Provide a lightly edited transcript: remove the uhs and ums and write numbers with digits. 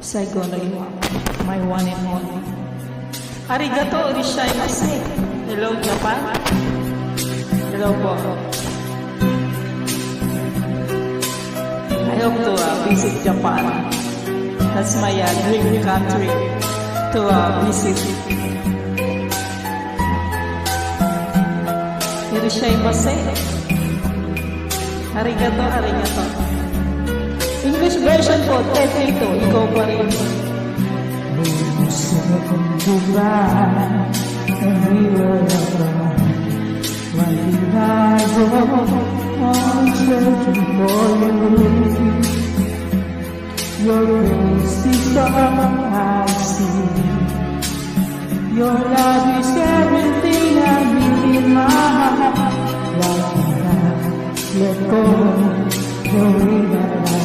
Saigon no Iwa, my one and only. Arigato gozaimasu. Hello, Japan. Hello po. I hope to visit Japan. That's my dream country to visit. Irashimasu. Arigato, arigato. English version po, ito, ikaw pa rin. Gusto kong buwan ang hirap Malinago ang searching for you Your face is all I see Your love is everything I need in my heart Why can't I let go the way that I